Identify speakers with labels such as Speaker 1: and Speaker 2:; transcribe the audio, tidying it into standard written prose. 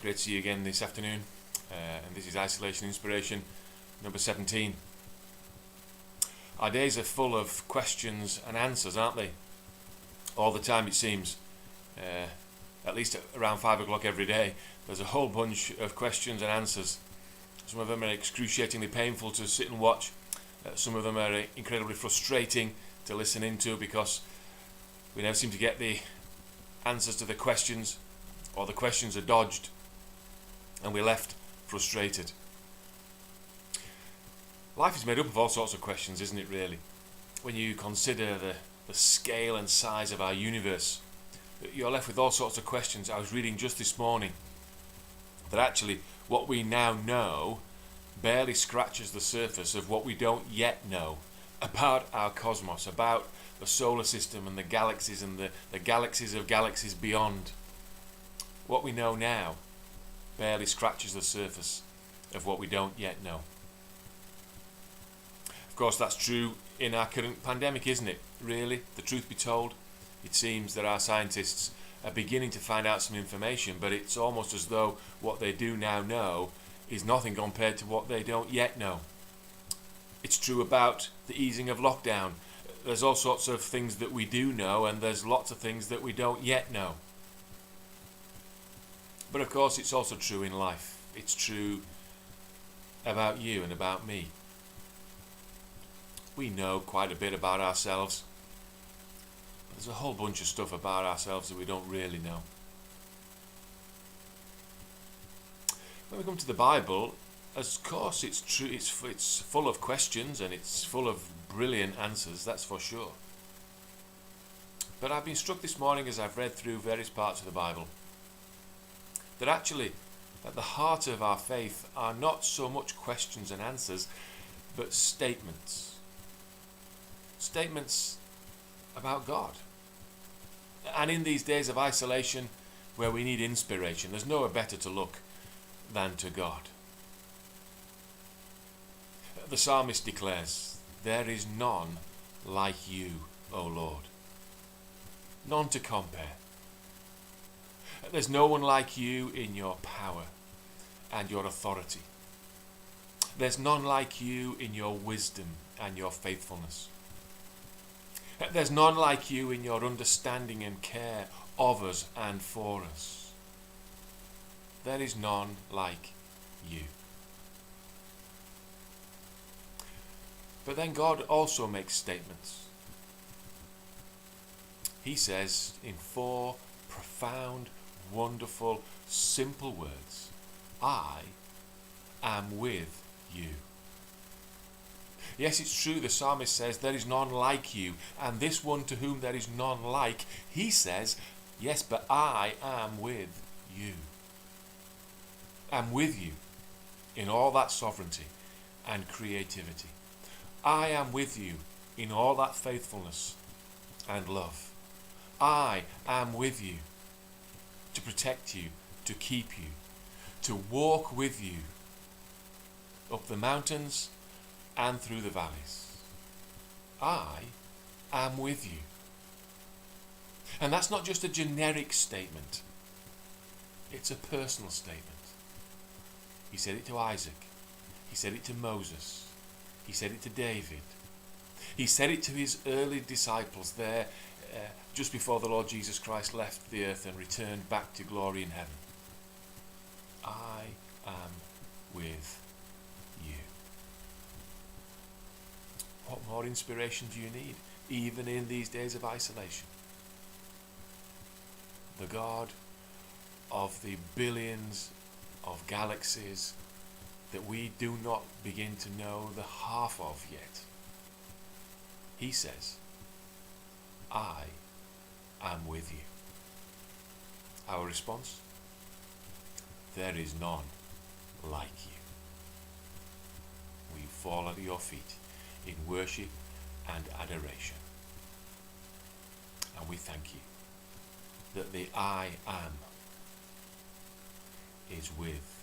Speaker 1: Great to see you again this afternoon, and this is Isolation Inspiration number 17. Our days are full of questions and answers, aren't they? All the time it seems. At least around 5 o'clock every day, there's a whole bunch of questions and answers. Some of them are excruciatingly painful to sit and watch. Some of them are incredibly frustrating to listen into because we never seem to get the answers to the questions, or the questions are dodged and we're left frustrated. Life is made up of all sorts of questions, isn't it, really? When you consider the scale and size of our universe, you're left with all sorts of questions. I was reading just this morning that actually what we now know barely scratches the surface of what we don't yet know about our cosmos, about the solar system and the galaxies and the galaxies of galaxies beyond. What we know now barely scratches the surface of what we don't yet know. Of course, that's true in our current pandemic, isn't it? Really, the truth be told, it seems that our scientists are beginning to find out some information, but it's almost as though what they do now know is nothing compared to what they don't yet know. It's true about the easing of lockdown. There's all sorts of things that we do know, and there's lots of things that we don't yet know. But of course, it's also true in life. It's true about you and about me. We know quite a bit about ourselves. There's a whole bunch of stuff about ourselves that we don't really know. When we come to the Bible, of course it's true, it's full of questions and it's full of brilliant answers, that's for sure. But I've been struck this morning as I've read through various parts of the Bible that actually at the heart of our faith are not so much questions and answers, but statements. Statements about God. And in these days of isolation where we need inspiration, there's nowhere better to look than to God. The psalmist declares, "There is none like you, O Lord. None to compare. There's no one like you in your power and your authority. There's none like you in your wisdom and your faithfulness. There's none like you in your understanding and care of us and for us. There is none like you." But then God also makes statements. He says in 4 profound, wonderful, simple words, "I am with you." Yes, it's true, the psalmist says, "There is none like you," and this one to whom there is none like, he says, "Yes, but I am with you." I'm with you in all that sovereignty and creativity. I am with you in all that faithfulness and love. I am with you to protect you, to keep you, to walk with you up the mountains and through the valleys. I am with you. And that's not just a generic statement. It's a personal statement. He said it to Isaac. He said it to Moses. He said it to David. He said it to his early disciples there just before the Lord Jesus Christ left the earth and returned back to glory in heaven. I am with you. What more inspiration do you need, even in these days of isolation? The God of the billions of galaxies that we do not begin to know the half of yet. He says, "I am with you." Our response? There is none like you. We fall at your feet in worship and adoration. And we thank you that the I am is with